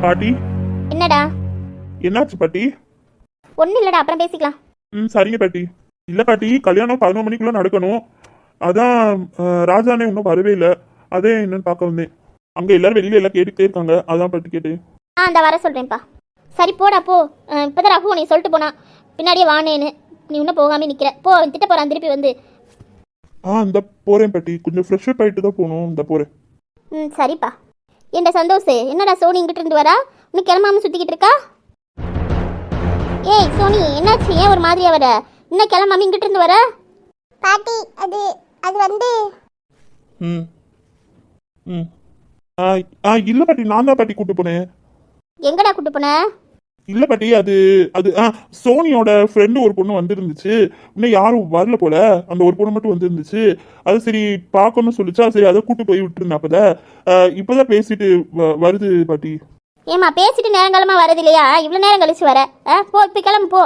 பாட்டி. என்னடா? என்னாச்சு பாட்டி? ஒன்றும் இல்லைடா, அப்புறம் பேசிக்கலாம். சரிங்க பாட்டி. இல்லை பாட்டி, கல்யாணம் 11 மணிக்குள்ள நடக்கணும். அதான் ராஜானே இன்னும் வரவே இல்லை. அதே என்னன்னு பார்க்க வந்தேன். அங்கே எல்லாரும் வெளியில எல்லாம் கேட்டுக்கிட்டே இருக்காங்க, அதான் பாட்டி கேட்டேன். அந்த வர சொல்கிறேன்ப்பா. சரி போடா போ. இப்போதான் ரகு நீ சொல்லிட்டு போனா பின்னாடியே வானேன்னு. நீ இன்னும் போகாம நிற்கிற. போ, திட்ட போகிறான் திருப்பி வந்து. இந்த போகிறேன் பாட்டி, கொஞ்சம் ஃப்ரெஷ் அப் ஆகிட்டு தான் போகணும். இந்த போகிறேன். சரிப்பா. என்ன சந்தோஷ், என்னடா சோனி இங்கிட்டு இருந்து வரா? இன்னும் கிளம்பாம சுற்றிக்கிட்டு இருக்கா? ஏய் சோனி, என்னாச்சு? ஏன் ஒரு மாதிரியா வர? இன்னும் கிளம்பாம இங்கிட்டு இருந்து வர? பாட்டி, அது அது வந்து ம் ம் இல்லை பாட்டி, நான் தான் பாட்டி கூட்டு போனேன். எங்கடா கூட்டு போன? இல்லை பாட்டி, அது அது சோனியோட ஃப்ரெண்டு ஒரு பொண்ணு வந்துருந்துச்சு. இன்னும் யாரும் வரல போல. அந்த ஒரு பொண்ணு மட்டும் வந்துருந்துச்சு. அது சரி பார்க்கணும்னு சொல்லிச்சா, சரி அதை கூட்டு போய் விட்டுருந்தேன். இப்போதான் பேசிட்டு வருது பாட்டி. ஏமா பேசிட்டு நேரங்காலமா வரது இல்லையா? இவ்வளோ நேரம் கழிச்சு வர. போ, இப்போ கிளம்பு போ.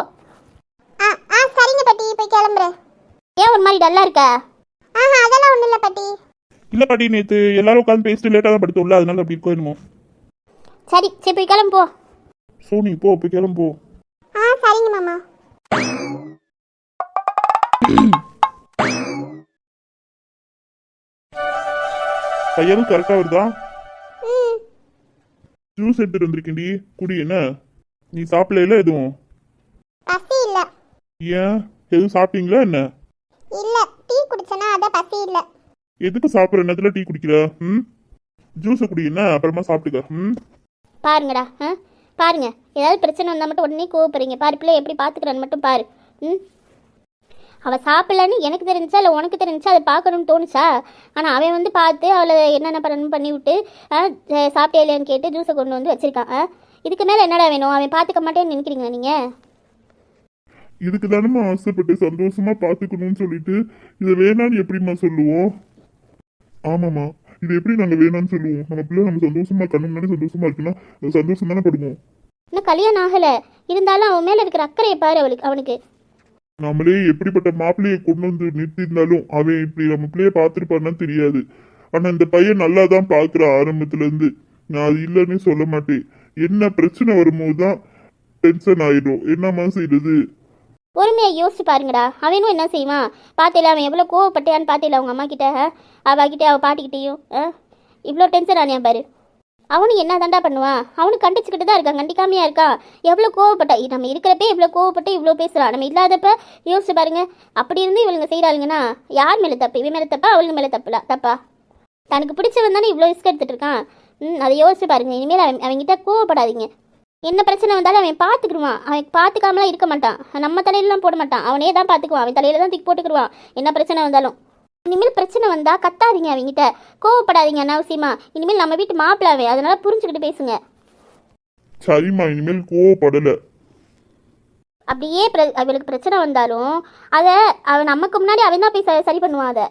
சரிங்க பாட்டி, போய் கிளம்புறேன். ஏன் ஒரு மாதிரி டல்லா இருக்க? அதெல்லாம் ஒன்றும் இல்லை பாட்டி. இல்லை பாட்டி, நேற்று எல்லாரும் உட்காந்து பேசிட்டு லேட்டாக தான் படுத்தோம்ல, அதனால அப்படி இருக்கோ என்னமோ. சரி சரி, போய் கிளம்பு போ. சோனி போ, போய் கிளம்பு. சரிங்க மாமா. கையாலும் கரெக்டாக வருதா? ஜூஸ் எடுத்துட்டு வந்திருக்கேன்டி, குடி. என்ன நீ சாப்பிடல எதுவும்? பசி இல்ல. ஏன், எதுவும் சாப்பிட்டீங்களா என்ன? இல்ல, டீ குடிச்சனா, அத பசி இல்ல. எதுக்கு சாப்பிட்ற நேரத்துல டீ குடிக்கிற? ஜூஸை குடி, என்ன அப்புறமா சாப்பிட்டுக்க. பாருங்கடா, பாருங்க, ஏதாவது பிரச்சனை வந்தால் மட்டும் உடனே கோவப்படுறீங்க. பாரு பிள்ளை எப்படி பார்த்துக்கிறான்னு மட்டும் பாரு. அவள் சாப்பிடலன்னு எனக்கு தெரிஞ்சா இல்லை உனக்கு தெரிஞ்சா அதை பார்க்கணும்னு தோணுச்சா? ஆனால் அவன் வந்து பார்த்து அவளை என்னென்ன பண்ணணும் பண்ணி விட்டு சாப்பிட்டே இல்லையான்னு கேட்டு ஜூஸை கொண்டு வந்து வச்சிருக்கான். இதுக்கு மேலே என்னடா வேணும்? அவன் பார்த்துக்க மாட்டேன்னு நினைக்கிறீங்களா நீங்கள்? இதுக்கு தானே ஆசைப்பட்டு சந்தோஷமா பார்த்துக்கணும்னு சொல்லிட்டு இதை வேணான்னு எப்படிமா சொல்லுவோம்? ஆமாம்மா, இது எப்படி நாங்கள் வேணான்னு சொல்லுவோம்? நம்ம பிள்ளை நம்ம சந்தோஷமா கண்ணு முன்னாடி சந்தோஷமா இருக்குன்னா சந்தோஷம் தானே படுவோம். இன்னும் கல்யாணம் ஆகலை, இருந்தாலும் அவன் மேலே இருக்கிற அக்கறையை பாரு அவனுக்கு. நம்மளே எப்படிப்பட்ட மாப்பிள்ளையை கொண்டு வந்து நிறுத்திருந்தாலும் அவன் இப்படி நம்ம பிள்ளைய பார்த்துருப்பான்னு தெரியாது. ஆனா இந்த பையன் நல்லா தான் பார்க்குறான் ஆரம்பத்துல இருந்து. நான் அது இல்லைன்னு சொல்ல மாட்டேன். என்ன பிரச்சனை வரும்போது தான் டென்ஷன் ஆயிடும். என்னம்மா செய்யுது? பொறுமையாக யோசிச்சு பாருங்கடா. அவனும் என்ன செய்வான் பார்த்தேல? அவன் எவ்வளோ கோவப்பட்டியான்னு பார்த்தேல அவங்க அம்மா கிட்ட, அவகிட்ட, அவள் பாட்டிக்கிட்டையும். இவ்வளோ டென்ஷன் ஆனியா பாரு. அவனு என்ன தாண்டா பண்ணுவான்? அவனுக்கு கண்டிச்சுக்கிட்டு தான் இருக்கான், கண்டிக்காமையா இருக்கான். எவ்வளோ கோவப்பட்டா? நம்ம இருக்கிறப்ப எவ்வளோ கோவப்பட்டு இவ்வளோ பேசுகிறான். நம்ம இல்லாதப்ப யோசிச்சு பாருங்க. அப்படி இருந்து இவளுங்க செய்கிறாளுங்கன்னா யார் மேலே தப்பு? இவன் மேலே தப்பா, அவளுங்க மேலே தப்பா? தனக்கு பிடிச்சவன் தானே இவ்வளோ ரிஸ்க் எடுத்துகிட்டு இருக்கான். அதை யோசிச்சு பாருங்க. இனிமேல் அவன்கிட்ட கோவப்படாதீங்க. என்ன பிரச்சனை வந்தாலும் அவன் பார்த்துக்குருவான். அவன் பார்த்துக்காமலாம் இருக்க மாட்டான். நம்ம தலையிலலாம் போட மாட்டான், அவனே தான் பார்த்துக்குவான். அவன் தலையில தான் தூக்கி போட்டுக்குருவான் என்ன பிரச்சனை வந்தாலும். இனிமேல் பிரச்சனை வந்தால் கத்தாதீங்க, அவங்ககிட்ட கோவப்படாதீங்க அனாவசியமா. இனிமேல் நம்ம வீட்டு மாப்பிள்ளாவே, அதனால புரிஞ்சுக்கிட்டு பேசுங்க. சரிம்மா, இனிமேல் கோவப்படல. அப்படியே அவளுக்கு பிரச்சனை வந்தாலும் அதை அவன் நமக்கு முன்னாடி அவன் தான் போய் சரி பண்ணுவான். அதை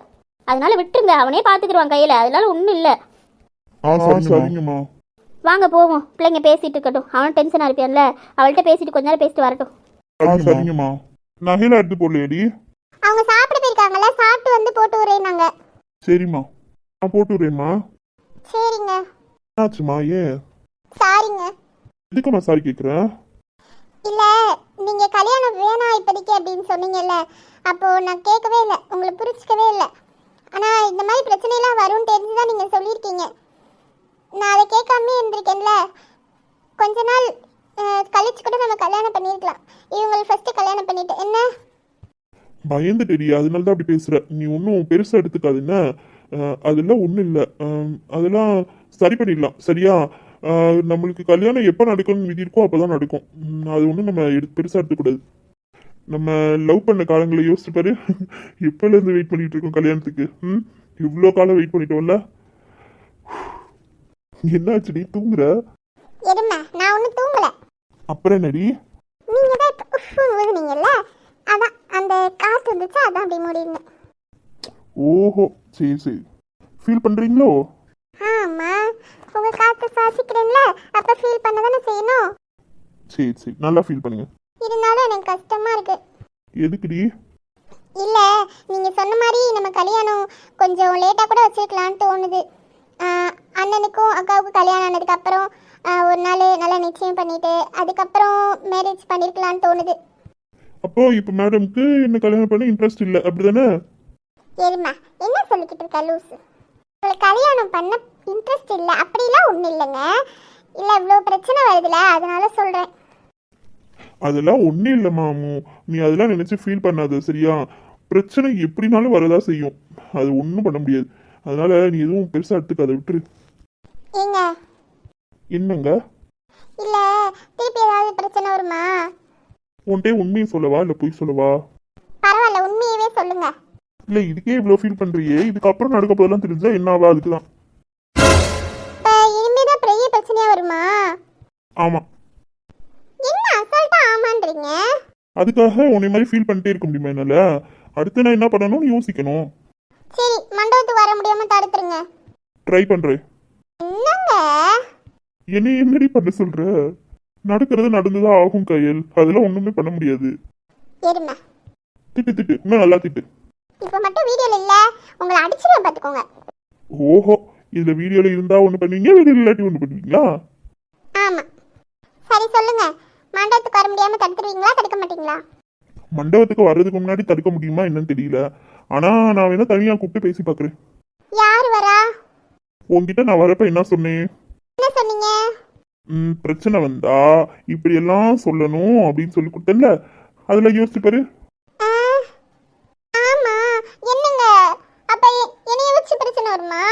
அதனால விட்டுருங்க, அவனே பார்த்துக்குருவான் கையில். அதனால ஒன்றும் இல்லை. சரிங்கம்மா. வாங்க போவோம். பிள்ளைங்க பேசிட்டு இருக்கட்டும். அவன் டென்ஷனாக இருப்பியான்ல, அவள்கிட்ட பேசிட்டு கொஞ்ச நேரம் பேசிட்டு வரட்டும். சரிங்கம்மா. நகையெல்லாம் எடுத்து போடலையடி? அவங்க சாப்பிட போயிருக்காங்கல்ல, சாப்பிட்டு வந்து போட்டு விடுறேன்னாங்க. சரிம்மா, நான் போட்டு விடுறேம்மா. சரிங்க. என்னாச்சுமா? ஏன்? சாரிங்க. எதுக்குமா சாரி கேட்குறேன்? இல்ல, நீங்க கல்யாணம் வேணாம் இப்போதைக்கு அப்படின்னு சொன்னீங்கல்ல, அப்போ நான் கேட்கவே இல்லை, உங்களை புரிஞ்சிக்கவே இல்லை. ஆனா இந்த மாதிரி பிரச்சனைலாம் வரும்னு தெரிஞ்சுதான் நீங்க சொல்லியிருக்கீங்க. நான் அதை கேட்காமே இருந்திருக்கேன்ல. கொஞ்ச நாள் கழிச்சு கூட நம்ம கல்யாணம் பண்ணியிருக்கலாம். இவங்களை ஃபர்ஸ்ட் கல்யாணம் பண்ணிட்டு என்ன பயந்துட்டடி, அதனால தான் அப்படி பேசுற. நீ ஒன்றும் பெருசாக எடுத்துக்காது. என்ன அதெல்லாம் ஒன்றும் இல்லை. அதெல்லாம் சரி பண்ணிடலாம். சரியா? நம்மளுக்கு கல்யாணம் எப்போ நடக்கணும்னு விதி இருக்கோ அப்போ தான் நடக்கும். அது ஒன்றும் நம்ம பெருசாக எடுத்துக்கூடாது. நம்ம லவ் பண்ண காலங்களை யோசிச்சு பாரு. எப்போலேருந்து வெயிட் பண்ணிட்டு இருக்கோம் கல்யாணத்துக்கு. இவ்வளோ காலம் வெயிட் பண்ணிட்டோம்ல. என்னாச்சு, நீ தூங்குற? எருமை, நான் ஒன்றும் தூங்கல. அப்புறம் என்னடி? நீங்க தான் ஊதுனீங்கல்ல, அதான் அந்த காற்று இருந்துச்சு, அதான் அப்படி முடியுங்க. ஓஹோ, சரி சரி. ஃபீல் பண்ணுறீங்களோ? ஆமா, உங்க காற்று சுவாசிக்கிறேன்ல, அப்போ ஃபீல் பண்ண தானே செய்யணும். சரி சரி, நல்லா ஃபீல் பண்ணுங்க. இருந்தாலும் எனக்கு கஷ்டமா இருக்கு. எதுக்குடி? இல்ல, நீங்க சொன்ன மாதிரி நம்ம கல்யாணம் கொஞ்சம் லேட்டா கூட வச்சிருக்கலாம்னு தோணுது. அண்ணனுக்கும் அக்காவுக்கும் கல்யாணம் ஆனதுக்கு அப்புறம் ஒரு நாள் நல்லா நிச்சயம் பண்ணிட்டு அதுக்கப்புறம் மேரேஜ் பண்ணிருக்கலாம்னு தோணுது. அப்போ இப்போ மேடம்க்கு என்ன கல்யாணம் பண்ண இன்ட்ரெஸ்ட் இல்லை அப்படிதானே? எருமா என்ன சொல்லிக்கிட்டு இருக்க லூசு? உங்களுக்கு கல்யாணம் பண்ண இன்ட்ரெஸ்ட் இல்லை அப்படிலாம் ஒன்றும் இல்லைங்க. இல்லை இவ்வளோ பிரச்சனை வருதுல அதனால சொல்கிறேன். அதெல்லாம் ஒன்றும் இல்லை மாமு, நீ அதெல்லாம் நினைச்சு ஃபீல் பண்ணாத சரியா? பிரச்சனை எப்படினாலும் வரதா செய்யும், அது ஒன்றும் பண்ண முடியாது. அதனால நீ எதுவும் பெருசாக எடுத்துக்காத, விட்டுரு. ஏங்க என்னங்க? இல்லை திருப்பி ஏதாவது பிரச்சனை வருமா? உன்கிட்ட உண்மையை சொல்லவா இல்லை பொய் சொல்லவா? பரவாயில்ல உண்மையவே சொல்லுங்க. இல்லை இதுக்கே இவ்வளோ ஃபீல் பண்ணுறியே, இதுக்கப்புறம் நடக்க போதெல்லாம் தெரிஞ்சா என்ன ஆவா? அதுக்கு தான். இப்போ இனிமேதான் பெரிய பிரச்சனையா வருமா? ஆமாம். என்ன அசால்ட்டா ஆமான்றீங்க? அதுக்காக உன்னை மாதிரி ஃபீல் பண்ணிட்டே இருக்க முடியுமா என்னால்? அடுத்து நான் என்ன பண்ணணும்னு யோசிக்கணும். சரி மண்டபத்துக்கு வர முடியாம தடுத்துருங்க. ட்ரை பண்ணுறேன். என்னங்க என்னை என்னடி பண்ண சொல்கிற? நடக்கிறது நடந்துதான் ஆகும் கையல், அதெல்லாம் ஒன்றுமே பண்ண முடியாது. எருமை திட்டு திட்டு, இன்னும் நல்லா திட்டு. இப்போ மட்டும் வீடியோல இல்ல உங்களை அடிச்சிருவேன் பாத்துக்கோங்க. ஓஹோ, இதில் வீடியோவில் இருந்தால் ஒன்று பண்ணுவீங்க, வீடியோவில் இல்லாட்டி ஒன்று பண்ணுவீங்களா? ஆமா சரி சொல்லுங்க, மண்டபத்துக்கு வர முடியாம தடுத்துருவீங்களா தடுக்க மாட்டீங்களா? மண்டபத்துக்கு வர்றதுக்கு முன்னாடி தடுக்க முடியுமா என்னன்னு தெரியல. ஆனால் நான் வேணா தனியாக கூப்பிட்டு பேசி பார்க்குறேன். யார் வரா? உன்கிட்ட நான் வரப்ப என்ன சொன்னேன்? என்ன சொன்னீங்க? பிரச்சனை வந்தா இப்படி எல்லாம் சொல்லணும் அப்படின்னு சொல்லி கொடுத்தேன்ல, அதில் யோசிச்சு பாரு. ஆ, ஆமா என்னங்க அப்ப என்னைய வச்சு பிரச்சனை வருமா?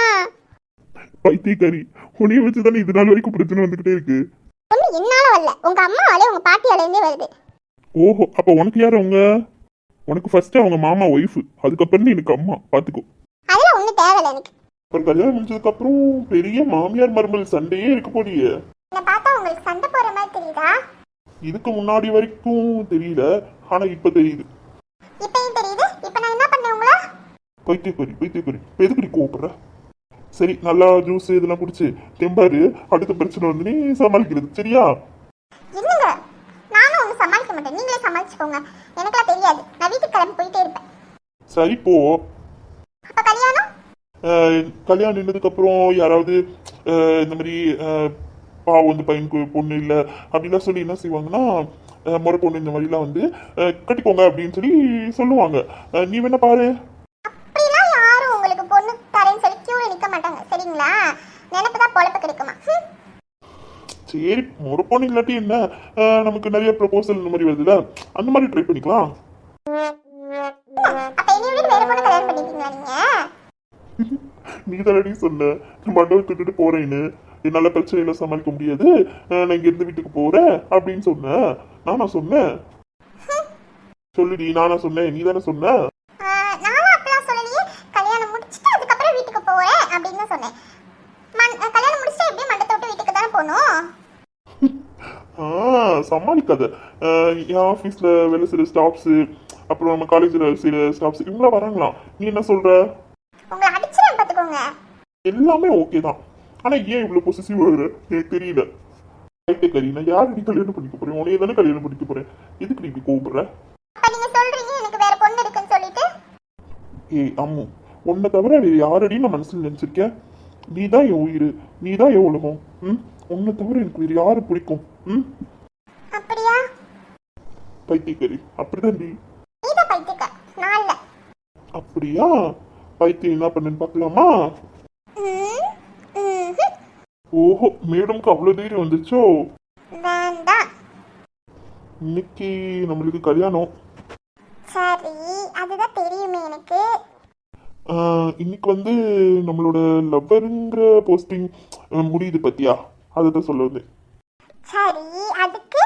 பைத்தியக்காரி, உன்னைய வச்சு தானே இது நாள் வரைக்கும் பிரச்சனை வந்துக்கிட்டே இருக்கு. ஒண்ணு என்னால வரல, உங்க அம்மாவாலே உங்க பாட்டியாலேருந்தே வருது. ஓஹோ, அப்போ உனக்கு யார் அவங்க? உனக்கு ஃபர்ஸ்ட் அவங்க மாமா ஒய்ஃபு, அதுக்கப்புறம் எனக்கு அம்மா, பார்த்துக்கோ. அதெல்லாம் ஒண்ணு தேவையில்ல எனக்கு. அப்புறம் கல்யாணம் முடிஞ்சதுக்கு அப்புறம் பெரிய மாமியார் மருமகள் சண்டையே இருக்க போலியே. என்ன பார்த்தா உங்களுக்கு சண்டை போற மாதிரி தெரியுதா? இதுக்கு முன்னாடி வரைக்கும் தெரியல, ஆனா இப்ப தெரியுது. இப்பயும் தெரியுது. இப்ப நான் என்ன பண்ணேன் உங்கள? பைத்தியக்காரி பைத்தியக்காரி, இப்ப எதுக்கு கூப்பிடுற? சரி, நல்லா ஜூஸ் இதெல்லாம் குடிச்சு தெம்பாரு, அடுத்த பிரச்சனை வந்து நீ சமாளிக்கிறது சரியா? இல்லங்க நானும் ஒண்ணு சமாளிக்க மாட்டேன், நீங்களே சமாளிச்சுக்கோங்க. எனக்குலாம் தெரியாது, நான் வீட்டுக்கு கிளம்பி போயிட்டே இருப்பேன். சரி போ. அப்ப கல்யாணம்? கல்யாணம் நின்றதுக்கு அப்புறம் யாராவது இந்த மாதிரி பாவம் வந்து பையனுக்கு பொண்ணு இல்லை அப்படிலாம் சொல்லி என்ன செய்வாங்கன்னா, முறை பொண்ணு இந்த மாதிரிலாம் வந்து கட்டிக்கோங்க அப்படின்னு சொல்லி சொல்லுவாங்க. நீ வேணா பாரு. அப்படிலாம் யாரும் உங்களுக்கு பொண்ணு தரேன்னு சொல்லி கியூல நிக்க மாட்டாங்க சரிங்களா? நினைப்புதான் பொழப்பு கிடைக்குமா? சரி, முறை பொண்ணு இல்லாட்டி என்ன, நமக்கு நிறைய ப்ரொபோசல் இந்த மாதிரி வருதுல்ல, அந்த மாதிரி ட்ரை பண்ணிக்கலாம். அப்ப என்னை விட வேற பொண்ணு கல்யாணம் பண்ணிப்பீங்களா நீங்க? நீ தானடி சொன்ன மண்டபத்தை விட்டுட்டு போறேன்னு, என்னால பிரச்சனையில சமாளிக்க முடியாது, நான் இங்க இருந்து வீட்டுக்கு போறேன் அப்படின்னு சொன்னேன். நானா சொன்னேன்? சொல்லுடி, நானா சொன்னேன்? நீ தானே சொன்ன? நானும் அப்பெல்லாம் சொல்லலையே. கல்யாணம் முடிச்சுட்டு அதுக்கப்புறம் வீட்டுக்கு போறேன் அப்படின்னு தான் சொன்னேன். கல்யாணம் முடிச்சுட்டு எப்படியும் மண்டபத்தை விட்டு வீட்டுக்கு தானே போகணும். சமாளிக்காத. என் ஆஃபீஸ்ல வேலை செய்யற ஸ்டாஃப்ஸு, அப்புறம் நம்ம காலேஜில் செய்யற ஸ்டாஃப்ஸ் இவங்களாம் வராங்களாம். நீ என்ன சொல்ற? உங்களை அடிச்சிருவேன் பாத்துக்கோங்க. எல்லாமே ஓகே தான், ஆனா ஏன் இவ்வளவு பொசிசிவ் ஆகுற எனக்கு தெரியல. கரி, நான் யாருக்கு கல்யாணம் பண்ணிக்க போறேன்? உனையே தானே கல்யாணம் பண்ணிக்க போறேன், எதுக்கு நீ இப்படி கூப்பிடுற? அப்ப நீங்க சொல்றீங்க எனக்கு வேற பொண்ணு இருக்குன்னு சொல்லிட்டு. ஏய் அம்மு, உன்னை தவிர வேறு யாரடி நான் மனசுல நினைச்சிருக்கேன்? நீ தான் என் உயிர், நீ தான் என் உலகம். உன்னை தவிர எனக்கு வேறு யாரு பிடிக்கும்? அப்படியா? பைத்தியக்காரி, அப்படிதான் நீ. நீதான் பைத்தியக்க, நான் இல்ல. அப்படியா? பைத்தியம் என்ன பண்ணுன்னு பார்க்கலாமா? ஓஹோ, மேடம்க்கு அவ்வளோ தைரியம் வந்துச்சோ? வேண்டாம். இன்னைக்கு நம்மளுக்கு கல்யாணம். சரி, அதுதான் தெரியுமே எனக்கு. இன்னைக்கு வந்து நம்மளோட லவ்வருங்கிற போஸ்டிங் முடியுது பத்தியா, அதை தான் சொல்ல வந்தேன். சரி, அதுக்கு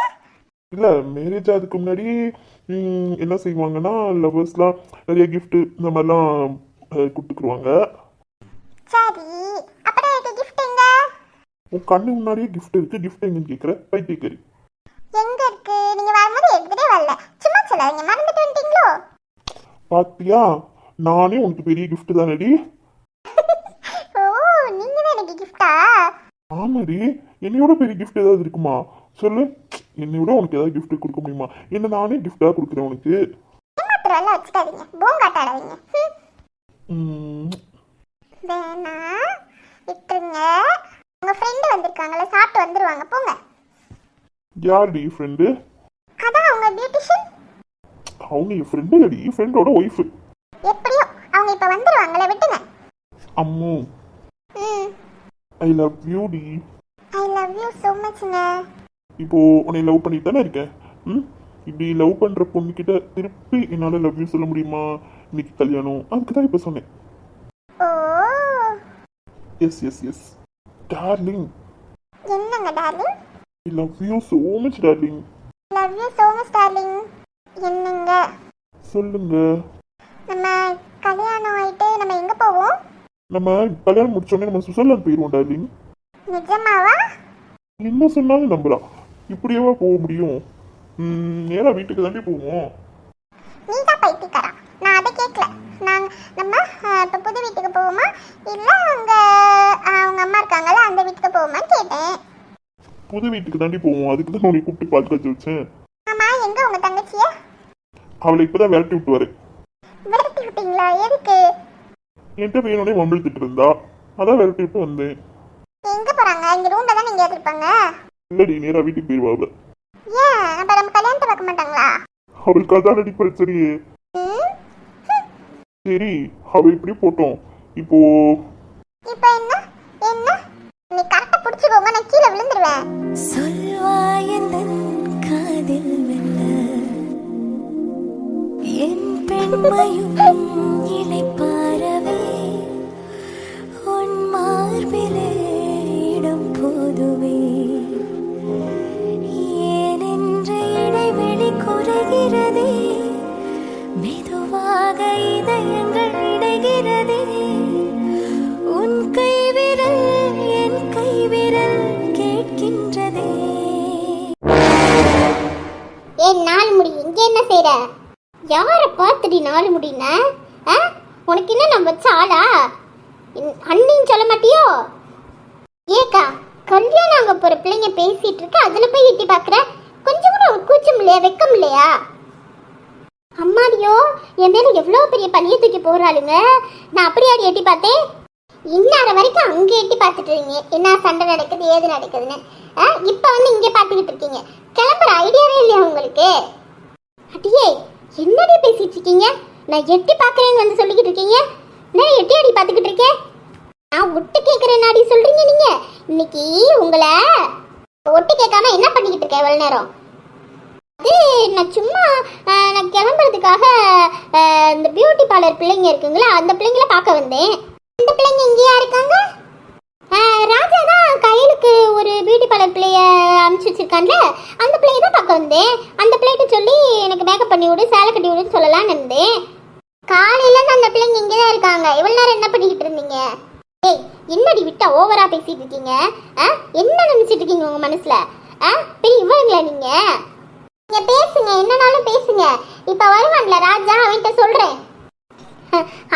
இல்லை, மேரேஜ் அதுக்கு முன்னாடி என்ன செய்வாங்கன்னா, லவ்வர்ஸ்லாம் நிறைய கிஃப்ட் இந்த மாதிரிலாம் கொடுத்துக்குருவாங்க. சரி, அப்புறம் எனக்கு கிஃப்ட் எங்க? உன் கண்ணு முன்னாடியே கிஃப்ட் இருக்கு, கிஃப்ட் எங்கன்னு கேட்குற பைத்தியக்காரி. எங்க இருக்கு? நீங்க வரும்போது எடுத்துட்டே வரல, சும்மா சொல்லாதீங்க, மறந்துட்டு வந்துட்டீங்களோ? பாத்தியா, நானே உனக்கு பெரிய கிஃப்ட் தானடி. ஓ, நீங்க தான் எனக்கு கிஃப்டா? ஆமாடி, என்னையோட பெரிய கிஃப்ட் ஏதாவது இருக்குமா சொல்லு? என்னை விட உனக்கு ஏதாவது கிஃப்ட் கொடுக்க முடியுமா? என்ன நானே கிஃப்டா கொடுக்குறேன் உனக்கு. ஏமாத்திரம்லாம் வச்சுக்காதீங்க, பூங்காட்டாடாதீங்க. வேணா விட்டுருங்க. உங்க ஃப்ரெண்டு வந்திருக்காங்கல்ல, சாப்பிட்டு வந்துருவாங்க, போங்க. யாருடி ஃப்ரெண்டு? அதான் அவங்க பியூட்டிஷியன். அவங்க என் ஃப்ரெண்டு இல்லடி, ஃப்ரெண்டோட ஒய்ஃபு. எப்படியோ அவங்க இப்ப வந்துருவாங்களே, விட்டுங்க. அம்மு ம், ஐ லவ் யூ டி. ஐ லவ் யூ so muchங்க. இப்போ உன்னை லவ் பண்ணிட்டு தானே இருக்கேன். இப்படி லவ் பண்ற பொண்ணுகிட்ட திருப்பி என்னால லவ் யூ சொல்ல முடியுமா? இன்னைக்கு கல்யாணம், அதுக்கு தான் இப்போ சொன்னேன். ஓ, எஸ் எஸ் எஸ் டார்லிங், என்னங்க darling? I love you so much darling. Love you so much darling. என்னங்க, சொல்லுங்க. நம்ம கல்யாணம் ஆயிட்டு நம்ம எங்க போவோம்? நம்ம கல்யாணம் முடிச்சோடனே நம்ம சுவிட்சர்லாந்து போயிடுவோம் டார்லிங். நிஜமாவா? என்ன சொன்னாலும் நம்பலாம். இப்படியேவா போக முடியும்? நேரா வீட்டுக்கு தாண்டி போவோம். நீ தான் பைத்தியக்காரா, நான் அதை கேட்கல. நம்ம இப்போ புது வீட்டுக்கு போவோமா இல்ல அங்க அவங்க அம்மா இருக்காங்கல்ல அந்த வீட்டுக்கு போவோமான்னு கேட்டேன். புது வீட்டுக்கு தாண்டி போவோம், அதுக்கு தான் உன்னை கூப்பிட்டு பால் காய்ச்சி வச்சேன். ஆமா, எங்க உங்க தங்கச்சிய? அவளை இப்பதான் விரட்டி விட்டு வரேன். விரட்டி விட்டீங்களா? எதுக்கு? என்கிட்ட வேணும்னே மம்பிழுத்துட்டு இருந்தா, அதான் விரட்டி விட்டு வந்தேன். எங்க போறாங்க? இங்க ரூம்ல தான் நீங்க இருப்பாங்க. இல்லடி, நேரா வீட்டுக்கு போயிடுவா அவ. ஏன் அப்ப நம்ம கல்யாணத்தை பார்க்க மாட்டாங்களா? அவளுக்கு அதான் அடி பிரச்சனையே. ம்? சரி, அவ இப்படி போட்டோம். இப்போ இப்போ என்ன என்ன நீ கரெக்டா புடிச்சுக்கோங்க, நான் கீழே விழுந்துருவேன். சொல்வாயந்தன் காதில் மெல்ல என் பெண்மையும் இளைப்பாரவே உன் மார்பிலே இடம் போதுவே ஏனென்று இடைவெளி குறைகிறதே மெதுவாக இதயங்கள் இடைகிறதே உன் கைவிரல் என் கைவிரல் கேட்கின்றதே. ஏன் நாலு முடி இங்க என்ன செய்யற? யாரை பார்த்துடி நாலு முடின? உனக்கு என்ன நம்ம வச்ச ஆளா? அண்ணின்னு சொல்ல மாட்டியோ? ஏக்கா, கல்யாணம் அங்க போற பிள்ளைங்க பேசிட்டு இருக்க, அதுல போய் எட்டி பாக்குற? கொஞ்சம் கூட ஒரு கூச்சம் இல்லையா, வெக்கம் இல்லையா? அம்மாடியோ, என் மேல எவ்வளவு பெரிய பழிய தூக்கி போறாளுங்க. நான் அப்படியாடி எட்டி பார்த்தேன்? இன்னார வரைக்கும் அங்க எட்டி பார்த்துட்டு இருக்கீங்க, என்ன சண்டை நடக்குது ஏது நடக்குதுன்னு. இப்ப வந்து இங்க பாத்துக்கிட்டு இருக்கீங்க. கிளம்புற ஐடியாவே இல்லையா உங்களுக்கு? அடியே, என்னடி பேசிட்டு இருக்கீங்க? நான் எட்டி பாக்குறேன்னு வந்து சொல்லிக்கிட்டு இருக்கீங்க. நான் எட்டி அடி பாத்துக்கிட்டு இருக்கேன். நான் ஒட்டு கேட்கறேன் அடி சொல்றீங்க நீங்க. இன்னைக்கு உங்களை ஒட்டு கேட்காம என்ன பண்ணிக்கிட்டு இருக்கேன் இவ்வளவு நேரம்? அது நான் சும்மா நான் கிளம்புறதுக்காக இந்த பியூட்டி பார்லர் பிள்ளைங்க இருக்குங்களா, அந்த பிள்ளைங்கள பார்க்க வந்தேன். அந்த பிள்ளைங்க இங்கேயா இருக்காங்க? ராஜா தான் கையிலுக்கு ஒரு பியூட்டி பார்லர் பிள்ளைய அனுப்பிச்சு வச்சிருக்கான்ல, அந்த பிள்ளைய தான் பார்க்க வந்தேன். அந்த பிள்ளைகிட்ட சொல்லி எனக்கு மேக்கப் பண்ணி விடு, சேலை கட்டி விடுன்னு சொல்லலான்னு இருந்தேன். காலையிலேருந்து அந்த பிள்ளைங்க இங்கே தான் இருக்காங்க. இவ்வளோ நேரம் என்ன பண்ணிக்கிட்டு இருந்தீங்க? ஏய், என்னடி விட்டா ஓவரா பேசிட்டு இருக்கீங்க? என்ன நினைச்சிட்டு இருக்கீங்க உங்க மனசுல? பெரிய இவங்களா நீங்க? நீங்க பேசுங்க, என்னனாலும் பேசுங்க. இப்ப வருவான்ல ராஜா, அவன்கிட்ட சொல்றேன்.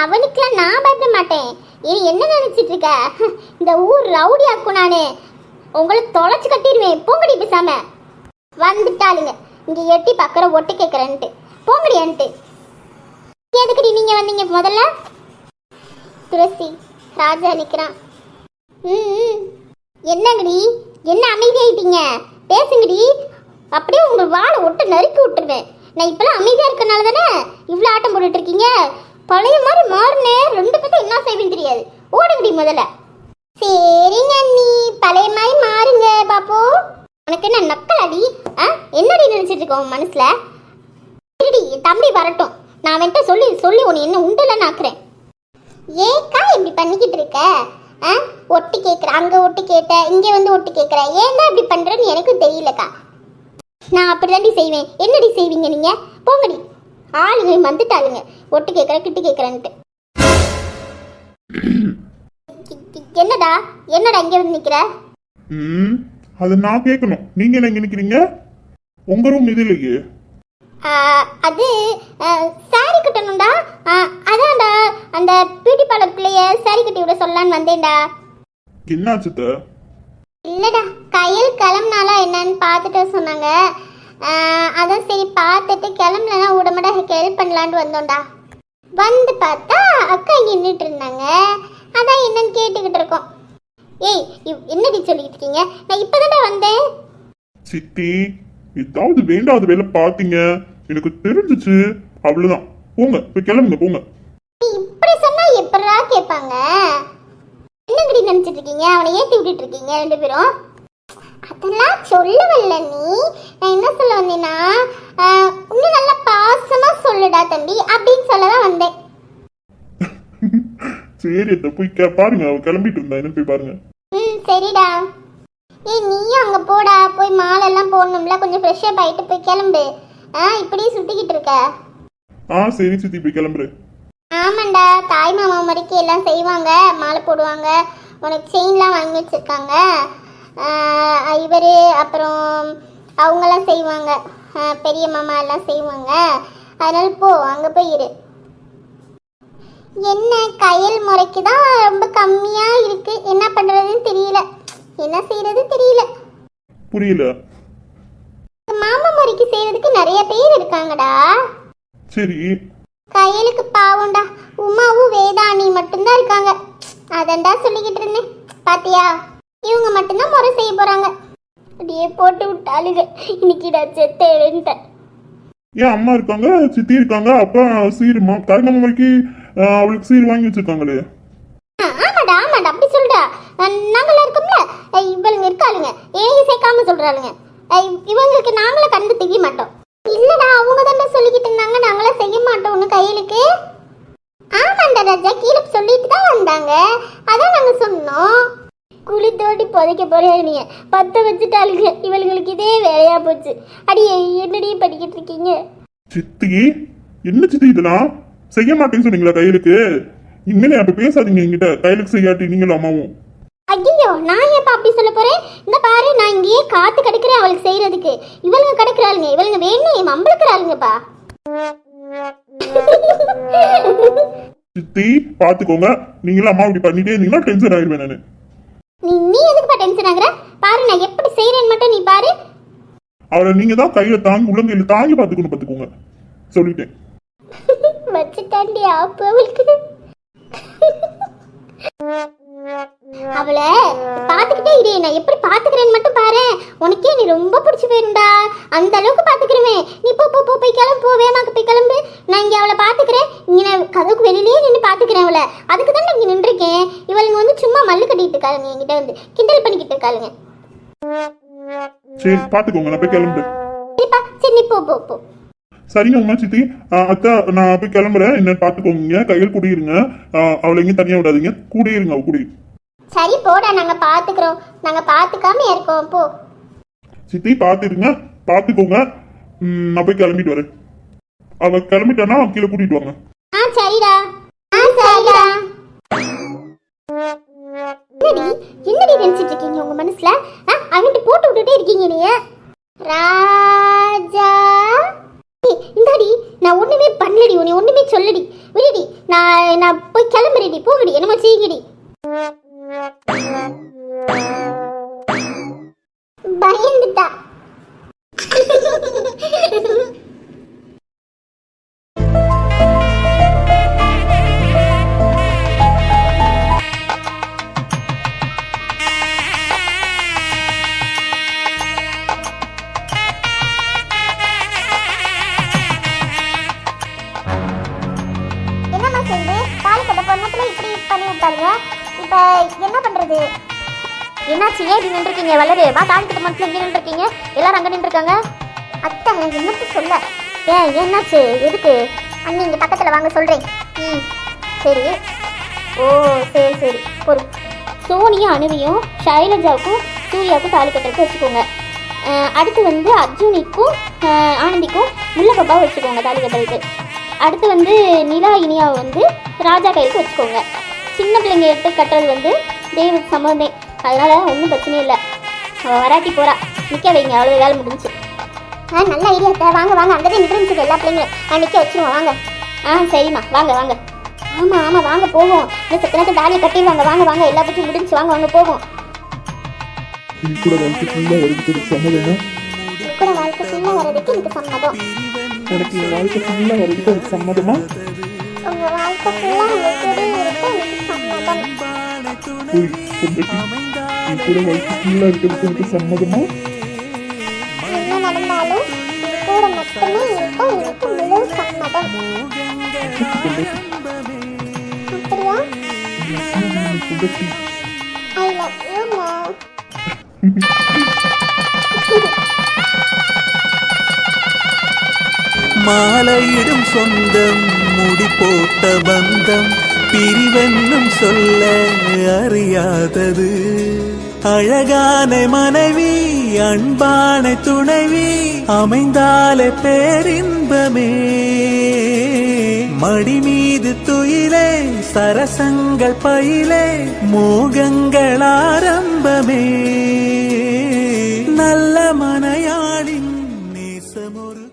அவனுக்குலாம் நான் பயப்பட மாட்டேன். இனி என்ன நினைச்சிட்டு இருக்க? இந்த ஊர் ரவுடி ஆக்கும் நானு. உங்களை தொலைச்சு கட்டிடுவேன். போங்கடி பேசாம. வந்துட்டாளுங்க இங்க எட்டி பாக்குற ஒட்டு கேட்கறேன்ட்டு. போங்கடியான்ட்டு. எதுக்குடி நீங்க வந்தீங்க முதல்ல? துளசி, ராஜா நிக்கிறான். என்னங்கடி, என்ன அமைதியாயிட்டீங்க? பேசுங்கடி. அப்படியே உங்க வாழை ஒட்டு நறுக்கி விட்டுருவேன். நான் இப்பெல்லாம் அமைதியா இருக்கனால தானே இவ்வளோ ஆட்டம் போட்டுட்டு இருக்கீங்க. பழைய மாதிரி மாறினே ரெண்டு பேரும் என்ன செய்வேன்னு தெரியாது. ஓடுங்கடி முதல்ல. சரிங்க அண்ணி, பழைய மாதிரி மாறுங்க பாப்போ. உனக்கு என்ன நக்கல் அடி? என்னடி நினைச்சிட்டு இருக்க உன் மனசுல? சரிடி, தம்பி வரட்டும், நான் அவன்கிட்ட சொல்லி சொல்லி உன்னை என்ன உண்டுலன்னு ஆக்குறேன். ஏக்கா இப்படி பண்ணிக்கிட்டு இருக்க? ஒட்டு கேட்குற, அங்கே ஒட்டு கேட்ட, இங்கே வந்து ஒட்டு கேட்குற, ஏன் தான் இப்படி பண்ணுறேன்னு எனக்கும் தெரியலக்கா. நான் அப்படிதாண்டி செய்வேன். என்னடி செய்வீங்க நீங்க? போங்கடி. ஆளுங்க வந்துட்டாளுங்க ஒட்டு கேட்குற கிட்டு கேட்குறேன்ட்டு. என்னடா என்னடா இங்கே வந்து நிற்கிற? அதை நான் கேட்கணும். நீங்க என்ன இங்க நிக்கிறீங்க? உங்க ரூம் இது இல்லையே. அது சாரி கட்டணும்டா. அதான்டா, அந்த பியூட்டி பார்லர் பிள்ளைய சாரி கட்டி விட சொல்லலான்னு வந்தேன்டா. என்னாச்சு? இல்லடா, கையில் கிளம்புனாலா என்னன்னு பார்த்துட்டு சொன்னாங்க. அதான் சரி பார்த்துட்டு கிளம்பலன்னா உடம்பட ஹெல்ப் பண்ணலான்னு வந்தோம்டா. வந்து பார்த்தா அக்கா இங்கே நின்றுட்டு இருந்தாங்க. அதான் என்னன்னு கேட்டுக்கிட்டு இருக்கோம். ஏய் என்னடி சொல்லிட்டு இருக்கீங்க? நான் இப்பதானே வந்தேன். சித்தி ஏதாவது வேண்டாத வேலை பாத்தீங்க, எனக்கு தெரிஞ்சுச்சு, அவ்வளவுதான். போங்க, போய் கிளம்புங்க, போங்க. நீ இப்படி சொன்னா எப்படா கேட்பாங்க? என்னங்கடி நினைச்சிட்டு இருக்கீங்க? அவனை ஏத்தி விட்டுட்டு இருக்கீங்க ரெண்டு பேரும். அதெல்லாம் சொல்லவல்ல நீ. நான் என்ன சொல்ல வந்தேன்னா, இன்னும் நல்லா பாசமா சொல்லுடா தம்பி அப்படின்னு சொல்லதான் வந்தேன். சரி அத்தை, போய் பாருங்க, அவ கிளம்பிட்டு இருந்தா என்ன, போய் பாருங்க. சரிடா. ஏய் நீயும் அங்க போடா, போய் மாலெல்லாம் போடணும்ல, கொஞ்சம் ஃப்ரெஷ் அப் ஆயிட்டு போய் கிளம்பு. இப்படியே சுத்திக்கிட்டு இருக்க. சரி சித்தி, போய் கிளம்புறேன். ஆமாண்டா, தாய் மாமா மாதிரிக்கு எல்லாம் செய்வாங்க, மாலை போடுவாங்க, உனக்கு செயின்லாம் வாங்கி வச்சிருக்காங்க. இவர் அப்புறம் அவங்கெல்லாம் செய்வாங்க, பெரிய மாமா எல்லாம் செய்வாங்க. அதனால போ, அங்கே போய் இரு. என்ன கையல் முறைக்கு தான் ரொம்ப கம்மியாக இருக்கு, என்ன பண்ணுறதுன்னு தெரியல, என்ன செய்யறது தெரியல. புரியல. மாமா முறைக்கு செய்யறதுக்கு நிறைய பேர் இருக்காங்கடா. சரி. கையலுக்கு பாவம்டா, உமாவும் வேதாணி மட்டும்தான் இருக்காங்க. அதண்டா சொல்லிக்கிட்டு இருந்தேன். பாத்தியா, இவங்க மட்டும்தான் முறை செய்ய போறாங்க. அப்படியே போட்டு விட்டாளுங்க. இன்னைக்கு நான் செத்தேன்ட்டேன். ஏன் அம்மா இருக்காங்க, சித்தி இருக்காங்க, அப்பா சீருமா தாய்மாமா வரைக்கும் அவளுக்கு சீர் வாங்கி வச்சிருக்காங்களே. ஆமாடா ஆமாடா, அப்படி சொல்றா. நாங்களாம் இருக்கோம்ல, இவளுங்க இருக்காளுங்க, ஏன் சேர்க்காம சொல்றாளுங்க. இவங்களுக்கு நாங்களும் கண்டு தெரிய மாட்டோம். இல்லடா, அவங்க தானே சொல்லிக்கிட்டு இருந்தாங்க நாங்களாம் செய்ய மாட்டோம்னு கையலுக்கு. ஆமாண்டா ராஜா, கீழே சொல்லிட்டு தான் வந்தாங்க, அதான் நாங்க சொன்னோம். குழி தோண்டி புதைக்க போறேன் நீ, பத்த வச்சுட்டாளுங்க. இவளுங்களுக்கு இதே வேலையா போச்சு. அடியே என்னடி படிக்கிட்டு இருக்கீங்க? சித்தி என்ன சித்தி, இதெல்லாம் செய்ய மாட்டேன்னு சொன்னீங்களா கையலுக்கு? இனிமேல அப்ப பேசாதீங்க என்கிட்ட, கையலுக்கு செய்யாட்டி நீங்களும் அம்மாவும். ஐயோ, நான் ஏப்பா அப்படி சொல்ல போறேன்? இந்த பாரு, நான் இங்கேயே காத்து கிடக்குறேன் அவளுக்கு செய்யறதுக்கு. இவளுங்க கிடக்குறாளுங்க, இவளுங்க வேணும் மம்பளுக்குறாளுங்கப்பா. சித்தி பாத்துக்கோங்க, நீங்களும் அம்மா இப்படி பண்ணிட்டே இருந்தீங்கன்னா டென்ஷன் ஆயிடுவேன் நானு. நீ எதுக்குப்பா டென்ஷன் ஆகுற? பாரு நான் எப்படி செய்யறேன்னு மட்டும் நீ பாரு. அவரை நீங்க தான் கையில தாங்கி உள்ளங்கையில தாங்கி பாத்துக்கோங்க, சொல்லிட்டேன். வச்சுட்டாண்டி ஆப்பு அவளுக்கு. அவளை பாத்துக்கிட்டே இரு, நான் எப்படி பாத்துக்கிறேன்னு மட்டும் பாரு. உனக்கே நீ ரொம்ப பிடிச்சி போயிருந்தா, அந்த அளவுக்கு பாத்துக்கிறேன். நீ போ போ போய் கிளம்பு, போ வேமாக்கு போய் கிளம்பு. நான் இங்க அவளை பாத்துக்கிறேன், இங்க நான் கதவுக்கு வெளியிலேயே நின்று பாத்துக்கிறேன் அவளை. அதுக்கு தான் இங்க நின்றுருக்கேன். இவளுங்க வந்து சும்மா மல்லு கட்டிட்டு இருக்காளுங்க, என்கிட்ட வந்து கிண்டல் பண்ணிக்கிட்டு இருக்காளுங்க. சரி பாத்துக்கோங்க, நான் போய் கிளம்புறேன். சரிப்பா, சரி நீ போ போ போ. சரிங்க உமா சித்தி, அத்தா நான் போய் கிளம்புறேன், என்னன்னு பாத்துக்கோங்க, கையில் குடியிருங்க, அவளை எங்கேயும் தனியா விடாதீங்க, கூடியிருங்க அவ குடி. சரி போடா, நாங்க பாத்துக்கிறோம், நாங்க பாத்துக்காம இருக்கோம், போ. சித்தி பாத்துருங்க, பாத்துக்கோங்க. நான் போய் கிளம்பிட்டு வரேன். அவ கிளம்பிட்டானா கீழே கூட்டிட்டு வாங்க. சரிடா. சரிடா. என்னடி நினைச்சிட்டு இருக்கீங்க உங்க மனசுல? அவன்கிட்ட போட்டு விட்டுட்டே இருக்கீங்க நீங்க. ராஜா, இந்தாடி, நான் ஒண்ணுமே பண்ணலடி, உன்னை ஒண்ணுமே சொல்லடி, விடுடி. நான் போய் கிளம்புறேடி, போகடி, என்னமோ செய்யுங்கடி. பயந்துட்டா. என்னம்மா செய்து தாலி கட்ட பொண்ணத்துல இப்படி பண்ணி விட்டாங்க, இப்ப என்ன பண்றது? என்னாச்சு, ஏன் இப்படி நின்றுருக்கீங்க? வளரு வா, தாலி கட்ட மனசுல எங்கே நின்றுருக்கீங்க? எல்லாரும் அங்கே நின்றுருக்காங்க. அத்தை என்னத்து சொல்ல? என்னாச்சு, எதுக்கு? அண்ணி இங்கே பக்கத்தில் வாங்க சொல்கிறேன். சரி. ஓ சரி சரி, ஒரு சோனியும் அணுவையும் ஷைலஜாவுக்கும் சூர்யாவுக்கும் தாலி கட்டுறதுக்கு வச்சுக்கோங்க. அடுத்து வந்து அர்ஜுனிக்கும் ஆனந்திக்கும் முல்லை பாப்பாவை வச்சுக்கோங்க தாலி கட்டுறதுக்கு. அடுத்து வந்து நிலா இனியாவை வந்து ராஜா கைக்கு வச்சுக்கோங்க. சின்ன பிள்ளைங்க எடுத்து கட்டுறது வந்து தெய்வத்துக்கு சம்மந்தம், அதனால ஒன்றும் பிரச்சனையும் இல்லை. அவள் வராட்டி போகிறா, நிற்க வைங்க, அவ்வளோ வேலை முடிஞ்சு. நல்ல ஐடியா சார், வாங்க வாங்க, அங்கே தான் நிற்கிறது எல்லா பிள்ளைங்களும் நிற்க வச்சுருவோம், வாங்க. சரிம்மா, வாங்க வாங்க. ஆமாம் ஆமாம், வாங்க போவோம். இன்னும் சத்து நேரத்தை தாலியை கட்டிடுவாங்க, வாங்க வாங்க, எல்லா பற்றியும் முடிஞ்சு, வாங்க வாங்க போவோம். கூட வாழ்க்கை ஃபுல்லாக வரதுக்கு சம்மதமா? கூட வாழ்க்கை ஃபுல்லாக வரதுக்கு எனக்கு சம்மதம். எனக்கு என் வாழ்க்கை ஃபுல்லாக வரதுக்கு எனக்கு சம்மதமா? உங்கள் வாழ்க்கை ஃபுல்லாக உங்கள் கூட இருக்க எனக்கு சம்மதம். போய் பொண்டாட்டி என் கூட வயசு ஃபுல்லாக இருக்கிறதுக்கு உனக்கு சம்மதமா? என்ன நடந்தாலும் இது கூட மட்டுமே இருக்க எனக்கு முழு சம்மதம். அப்படியா? பொண்டாட்டி ஐ லவ் யூ மா. மாலையிடும் சொந்தம் முடி போட்ட பந்தம் பிரிவென்னும் சொல்ல அறியாதது அழகான மனைவி அன்பான துணைவி அமைந்தாலே பேரின்பமே மடி மீது துயிலே சரசங்கள் பயிலே மோகங்கள் ஆரம்பமே நல்ல மனையாளின் நேசமொரு